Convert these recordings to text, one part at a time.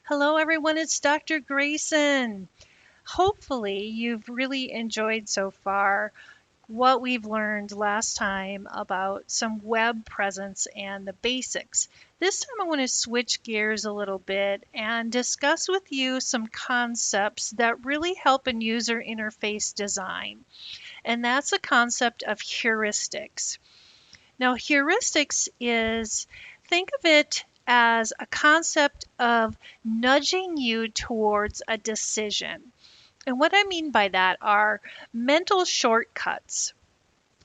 Hello, everyone. It's Dr. Grayson. Hopefully, you've really enjoyed so far what we've learned last time about some web presence and the basics. This time, I want to switch gears a little bit and discuss with you some concepts that really help in user interface design. And that's the concept of heuristics. Now, heuristics is, think of it as a concept of nudging you towards a decision. And what I mean by that are mental shortcuts.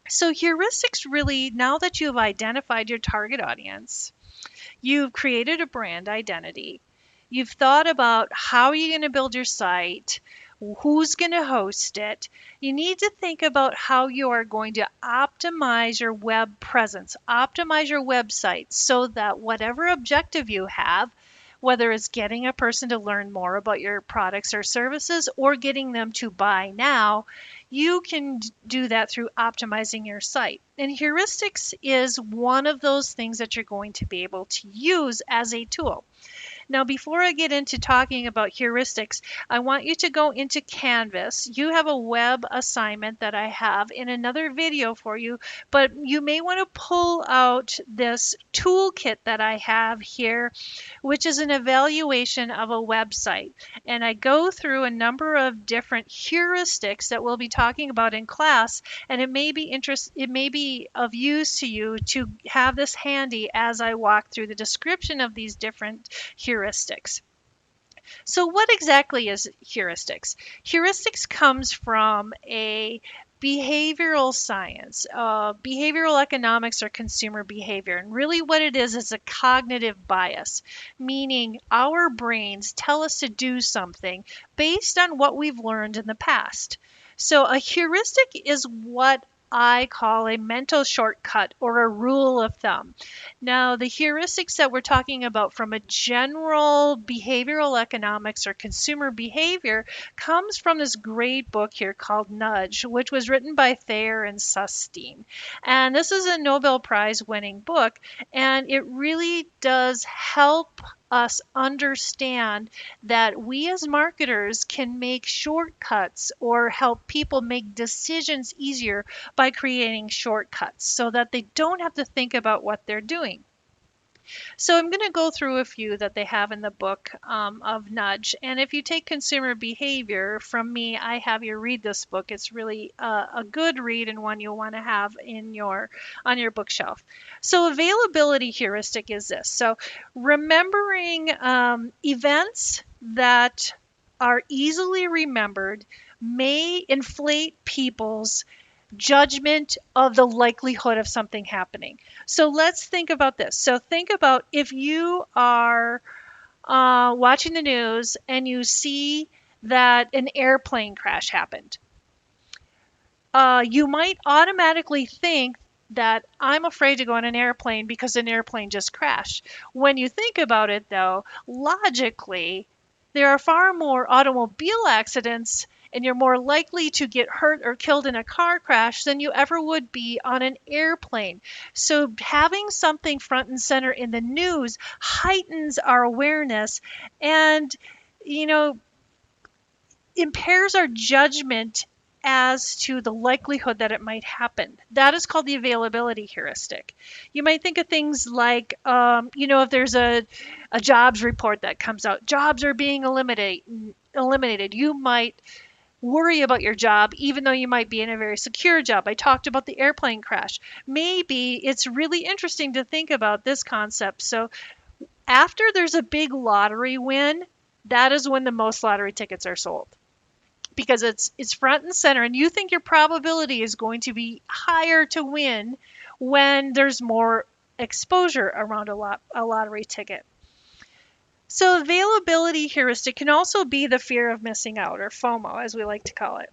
So, heuristics really, now that you've identified your target audience, you've created a brand identity, you've thought about how you're going to build your site, who's going to host it. You need to think about how you are going to optimize your web presence, optimize your website so that whatever objective you have, whether it's getting a person to learn more about your products or services or getting them to buy now, you can do that through optimizing your site. And heuristics is one of those things that you're going to be able to use as a tool. Now, before I get into talking about heuristics, I want you to go into Canvas. You have a web assignment that I have in another video for you, but you may want to pull out this toolkit that I have here, which is an evaluation of a website. And I go through a number of different heuristics that we'll be talking about in class, and it may be of use to you to have this handy as I walk through the description of these different heuristics. So what exactly is heuristics? Heuristics comes from a behavioral science, behavioral economics or consumer behavior. And really what it is a cognitive bias, meaning our brains tell us to do something based on what we've learned in the past. So a heuristic is what I call a mental shortcut or a rule of thumb. Now, the heuristics that we're talking about from a general behavioral economics or consumer behavior comes from this great book here called Nudge, which was written by Thayer and Susstein. And this is a Nobel Prize winning book, and it really does help us understand that we as marketers can make shortcuts or help people make decisions easier by creating shortcuts so that they don't have to think about what they're doing. So I'm going to go through a few that they have in the book of Nudge. And if you take consumer behavior from me, I have you read this book. It's really a good read and one you'll want to have on your bookshelf. So availability heuristic is this. So remembering events that are easily remembered may inflate people's judgment of the likelihood of something happening. So let's think about this. So think about if you are watching the news and you see that an airplane crash happened. You might automatically think that I'm afraid to go on an airplane because an airplane just crashed. When you think about it, though, logically, there are far more automobile accidents and you're more likely to get hurt or killed in a car crash than you ever would be on an airplane. So having something front and center in the news heightens our awareness and, impairs our judgment as to the likelihood that it might happen. That is called the availability heuristic. You might think of things like, if there's a jobs report that comes out, jobs are being eliminated. You might worry about your job, even though you might be in a very secure job. I talked about the airplane crash. Maybe it's really interesting to think about this concept. So after there's a big lottery win, that is when the most lottery tickets are sold, because it's front and center and you think your probability is going to be higher to win when there's more exposure around a lottery ticket. So availability heuristic can also be the fear of missing out, or FOMO as we like to call it.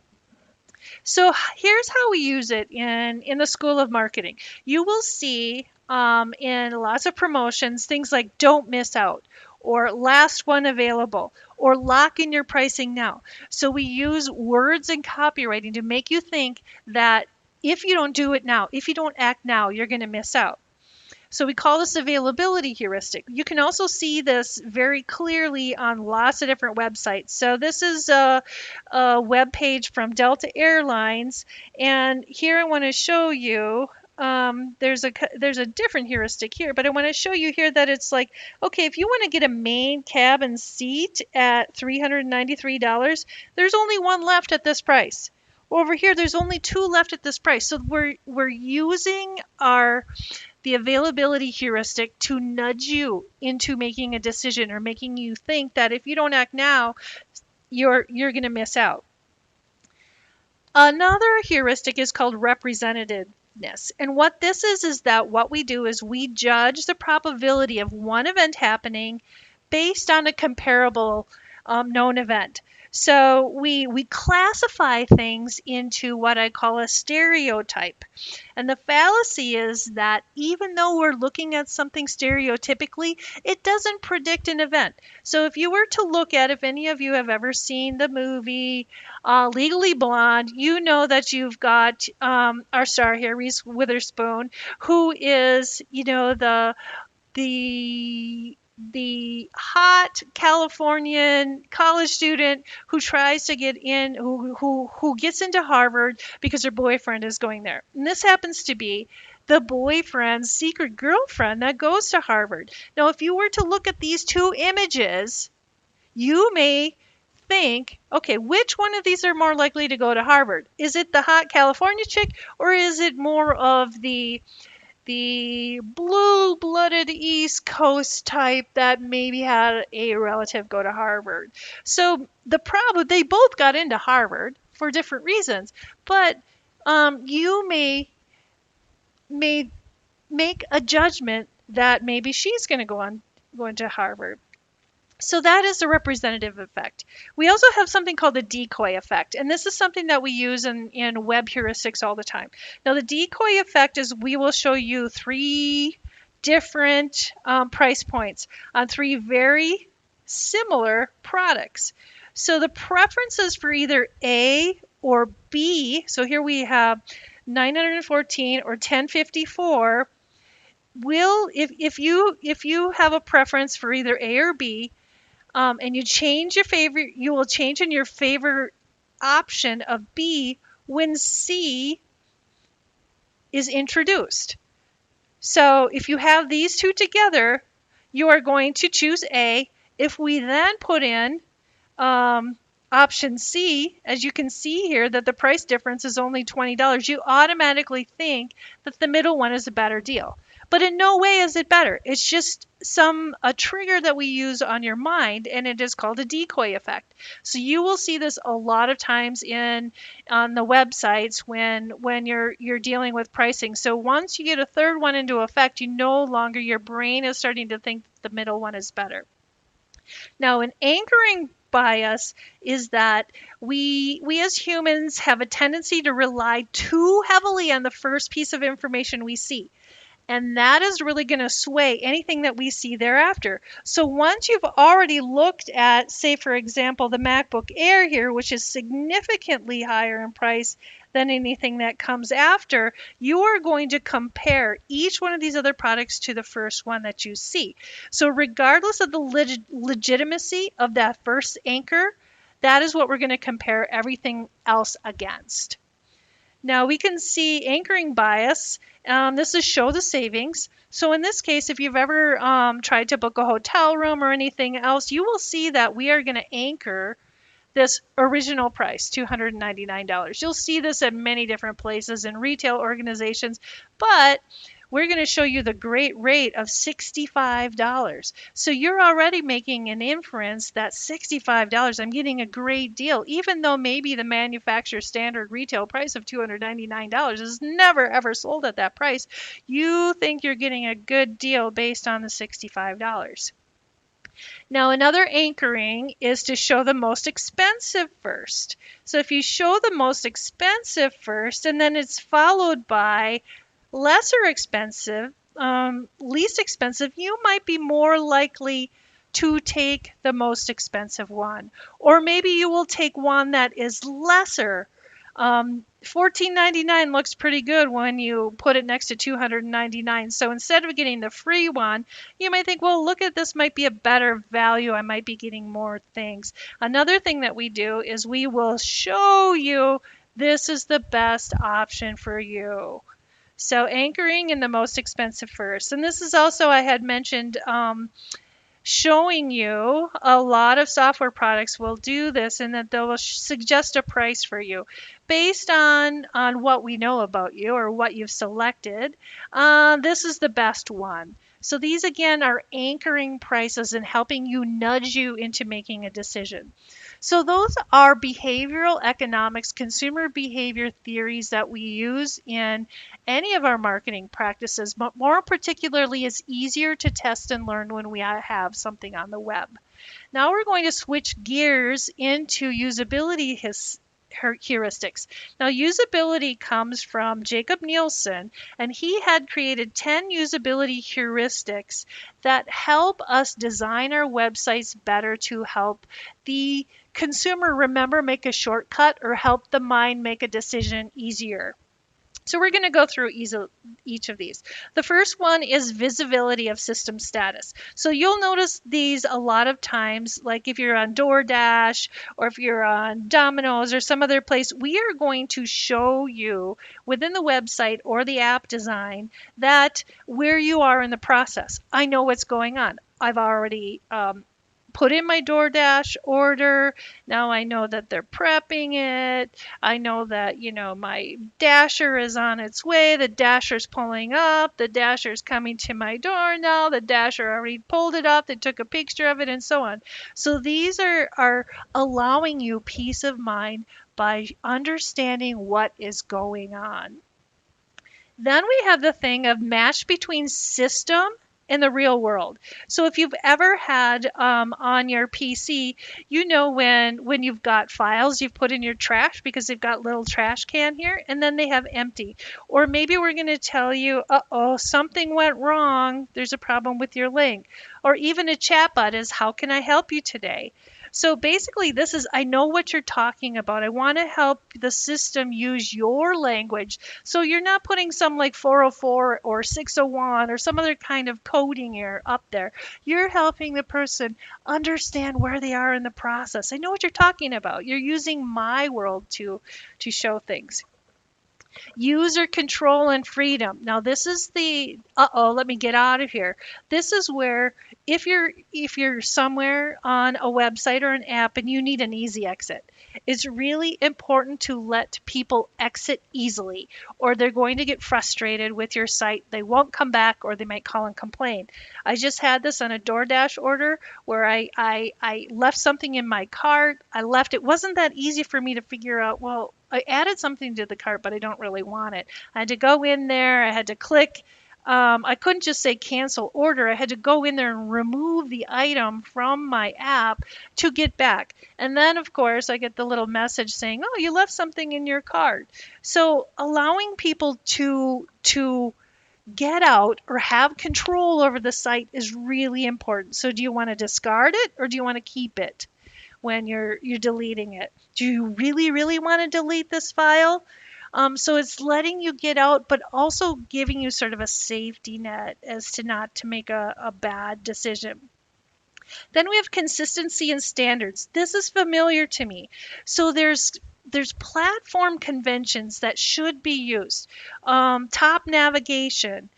So here's how we use it in the School of Marketing. You will see in lots of promotions things like don't miss out, or last one available, or lock in your pricing now. So we use words and copywriting to make you think that if you don't do it now, if you don't act now, you're going to miss out. So we call this availability heuristic. You can also see this very clearly on lots of different websites. So this is a web page from Delta Airlines, and here I want to show you. There's a different heuristic here, but I want to show you here that it's like, okay, if you want to get a main cabin seat at $393, there's only one left at this price. Over here, there's only two left at this price. So we're using the availability heuristic to nudge you into making a decision, or making you think that if you don't act now, you're going to miss out. Another heuristic is called representativeness. And what this is that what we do is we judge the probability of one event happening based on a comparable known event. So we classify things into what I call a stereotype. And the fallacy is that even though we're looking at something stereotypically, it doesn't predict an event. So if you were to look at, if any of you have ever seen the movie Legally Blonde, you know that you've got our star here, Reese Witherspoon, who is, the hot Californian college student who tries to get in, who gets into Harvard because her boyfriend is going there. And this happens to be the boyfriend's secret girlfriend that goes to Harvard. Now, if you were to look at these two images, you may think, okay, which one of these are more likely to go to Harvard? Is it the hot California chick, or is it more of the blue-blooded East Coast type that maybe had a relative go to Harvard? So the problem, they both got into Harvard for different reasons, but you may make a judgment that maybe she's going to go into Harvard. So that is the representative effect. We also have something called the decoy effect, and this is something that we use in web heuristics all the time. Now, the decoy effect is we will show you three different price points on three very similar products. So the preferences for either A or B, so here we have 914 or 1054, will, if you have a preference for either A or B, and you change your favorite, you will change in your favorite option of B when C is introduced. So if you have these two together, you are going to choose A. If we then put in option C, as you can see here that the price difference is only $20, you automatically think that the middle one is a better deal. But in no way is it better. It's just a trigger that we use on your mind, and it is called a decoy effect. So you will see this a lot of times on the websites when you're dealing with pricing. So once you get a third one into effect, your brain is starting to think the middle one is better. Now, an anchoring bias is that we as humans have a tendency to rely too heavily on the first piece of information we see. And that is really going to sway anything that we see thereafter. So once you've already looked at, say, for example, the MacBook Air here, which is significantly higher in price than anything that comes after, you are going to compare each one of these other products to the first one that you see. So regardless of the legitimacy of that first anchor, that is what we're going to compare everything else against. Now we can see anchoring bias. This is show the savings. So in this case, if you've ever tried to book a hotel room or anything else, you will see that we are going to anchor this original price, $299. You'll see this at many different places in retail organizations, but we're going to show you the great rate of $65. So you're already making an inference that $65, I'm getting a great deal, even though maybe the manufacturer standard retail price of $299 is never ever sold at that price. You think you're getting a good deal based on the $65. Now, another anchoring is to show the most expensive first. So if you show the most expensive first, and then it's followed by lesser expensive, least expensive, you might be more likely to take the most expensive one. Or maybe you will take one that is lesser $14.99 looks pretty good when you put it next to $299. So instead of getting the free one, you might think, well, look at this, might be a better value. I might be getting more things. Another thing that we do is we will show you this is the best option for you. So anchoring in the most expensive first. And this is also, I had mentioned, showing you a lot of software products will do this, and that they will suggest a price for you based on what we know about you or what you've selected. This is the best one. So these again are anchoring prices and helping you nudge you into making a decision. So those are behavioral economics, consumer behavior theories that we use in any of our marketing practices, but more particularly it's easier to test and learn when we have something on the web. Now we're going to switch gears into usability heuristics. Now, usability comes from Jacob Nielsen, and he had created 10 usability heuristics that help us design our websites better to help the consumer remember, make a shortcut, or help the mind make a decision easier. So we're going to go through each of these. The first one is visibility of system status. So you'll notice these a lot of times, like if you're on DoorDash or if you're on Domino's or some other place, we are going to show you within the website or the app design that where you are in the process. I know what's going on. I've already put in my DoorDash order. Now I know that they're prepping it. I know that, my dasher is on its way. The dasher's pulling up. The dasher's coming to my door now. The dasher already pulled it up. They took a picture of it and so on. So these are allowing you peace of mind by understanding what is going on. Then we have the thing of match between system in the real world. So if you've ever had on your PC, when you've got files you've put in your trash because they've got little trash can here, and then they have empty. Or maybe we're going to tell you, something went wrong. There's a problem with your link. Or even a chatbot is, how can I help you today? So basically this is, I know what you're talking about. I want to help the system use your language. So you're not putting some like 404 or 601 or some other kind of coding error up there. You're helping the person understand where they are in the process. I know what you're talking about. You're using my world to show things. User control and freedom. Now this is the, let me get out of here. This is where if you're somewhere on a website or an app and you need an easy exit, it's really important to let people exit easily, or they're going to get frustrated with your site. They won't come back, or they might call and complain. I just had this on a DoorDash order where I left something in my cart. It wasn't that easy for me to figure out, well, I added something to the cart, but I don't really want it. I had to go in there. I had to click. I couldn't just say cancel order. I had to go in there and remove the item from my app to get back. And then, of course, I get the little message saying, oh, you left something in your cart. So allowing people to get out or have control over the site is really important. So do you want to discard it or do you want to keep it when you're deleting it? Do you really, really want to delete this file? So it's letting you get out, but also giving you sort of a safety net as to not to make a bad decision. Then we have consistency and standards. This is familiar to me. So there's platform conventions that should be used. Top navigation,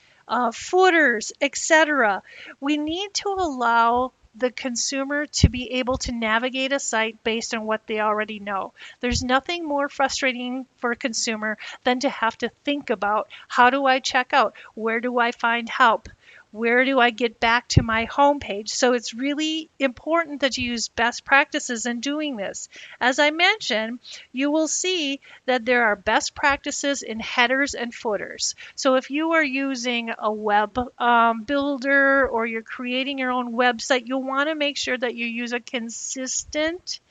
footers, etc. We need to allow the consumer to be able to navigate a site based on what they already know. There's nothing more frustrating for a consumer than to have to think about, how do I check out? Where do I find help? Where do I get back to my homepage? So it's really important that you use best practices in doing this. As I mentioned, you will see that there are best practices in headers and footers. So if you are using a web builder or you're creating your own website, you'll want to make sure that you use a consistent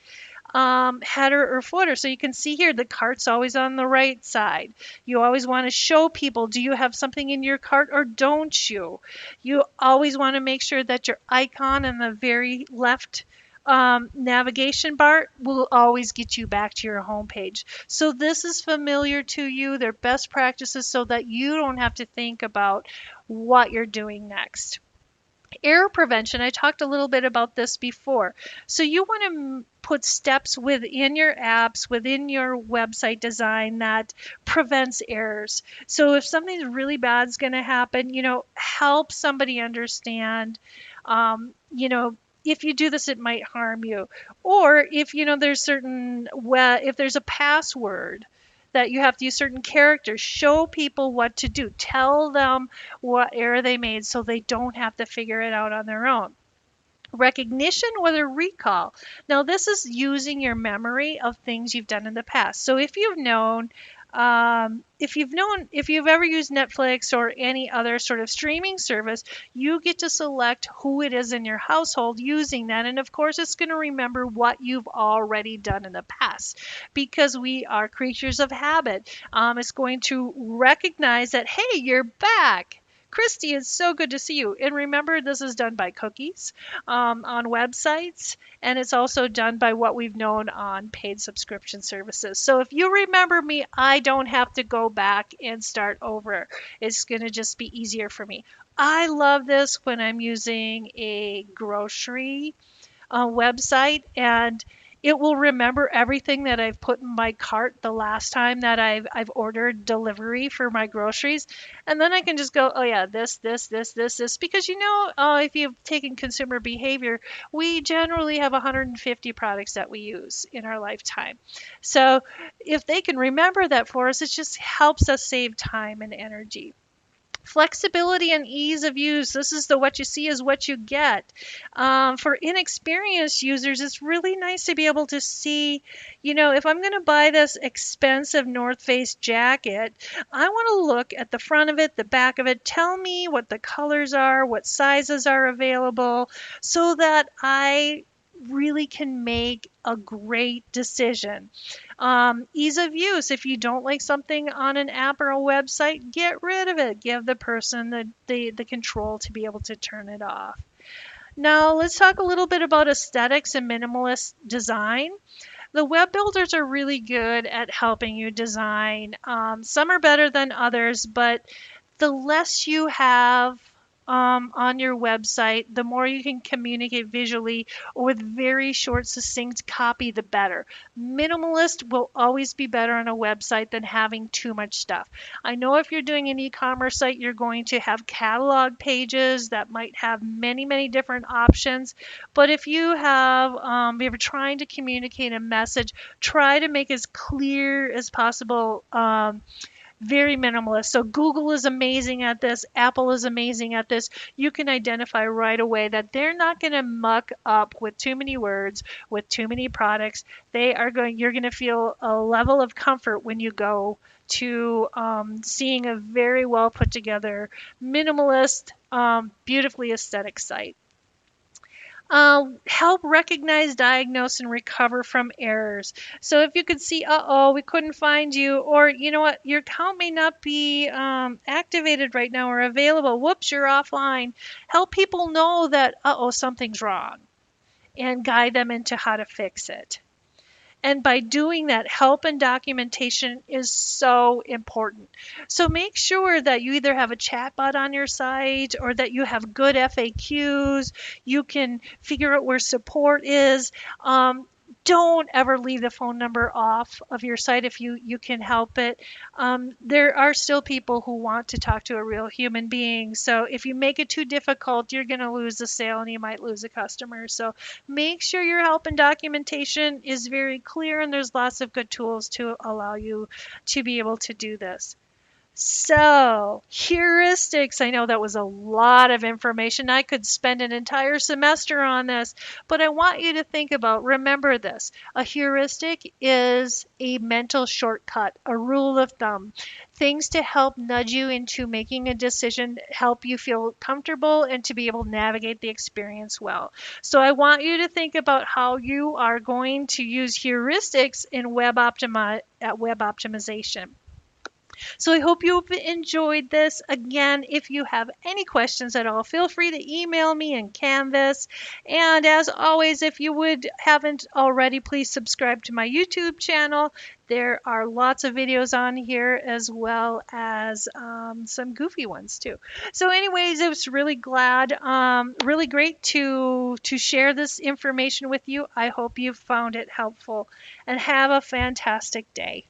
header or footer. So you can see here the cart's always on the right side. You always want to show people, do you have something in your cart or don't you? You always want to make sure that your icon in the very left navigation bar will always get you back to your home page. So this is familiar to you. They're best practices so that you don't have to think about what you're doing next. Error prevention, I talked a little bit about this before. So you want to put steps within your apps, within your website design that prevents errors. So if something really bad is going to happen, help somebody understand, you know, if you do this, it might harm you. Or if, there's if there's a password that you have to use certain characters, show people what to do. Tell them what error they made so they don't have to figure it out on their own. Recognition with a recall. Now, this is using your memory of things you've done in the past. So if you've ever used Netflix or any other sort of streaming service, you get to select who it is in your household using that. And of course, it's going to remember what you've already done in the past because we are creatures of habit. It's going to recognize that, hey, you're back. Kristy, it's so good to see you. And remember, this is done by cookies on websites, and it's also done by what we've known on paid subscription services. So if you remember me, I don't have to go back and start over. It's going to just be easier for me. I love this when I'm using a grocery website, and it will remember everything that I've put in my cart the last time that I've ordered delivery for my groceries, and then I can just go, oh yeah, this, because if you've taken consumer behavior, we generally have 150 products that we use in our lifetime. So if they can remember that for us, it just helps us save time and energy. Flexibility and ease of use. This is the what you see is what you get. For inexperienced users, it's really nice to be able to see, if I'm going to buy this expensive North Face jacket, I want to look at the front of it, the back of it, tell me what the colors are, what sizes are available, so that I really can make a great decision. Ease of use. If you don't like something on an app or a website, get rid of it. Give the person the control to be able to turn it off. Now, let's talk a little bit about aesthetics and minimalist design. The web builders are really good at helping you design. Some are better than others, but the less you have on your website, the more you can communicate visually or with very short, succinct copy, the better. Minimalist will always be better on a website than having too much stuff. I know if you're doing an e-commerce site, you're going to have catalog pages that might have many, many different options. But if you have, if you're trying to communicate a message, try to make as clear as possible. Very minimalist. So Google is amazing at this. Apple is amazing at this. You can identify right away that they're not going to muck up with too many words, with too many products. You're going to feel a level of comfort when you go to seeing a very well put together, minimalist, beautifully aesthetic site. Help recognize, diagnose, and recover from errors. So if you could see, we couldn't find you, or you know what, your account may not be activated right now or available. Whoops, you're offline. Help people know that, something's wrong, and guide them into how to fix it. And by doing that, help and documentation is so important. So make sure that you either have a chatbot on your site or that you have good FAQs. You can figure out where support is. Don't ever leave the phone number off of your site if you can help it. There are still people who want to talk to a real human being. So if you make it too difficult, you're going to lose the sale and you might lose a customer. So make sure your help and documentation is very clear, and there's lots of good tools to allow you to be able to do this. So, heuristics. I know that was a lot of information. I could spend an entire semester on this, but I want you to remember this. A heuristic is a mental shortcut, a rule of thumb. Things to help nudge you into making a decision, help you feel comfortable, and to be able to navigate the experience well. So I want you to think about how you are going to use heuristics in web optimization. So I hope you've enjoyed this. Again, if you have any questions at all, feel free to email me in Canvas. And as always, if you haven't already, please subscribe to my YouTube channel. There are lots of videos on here as well as some goofy ones too. So, anyways, it was really great to share this information with you. I hope you found it helpful and have a fantastic day.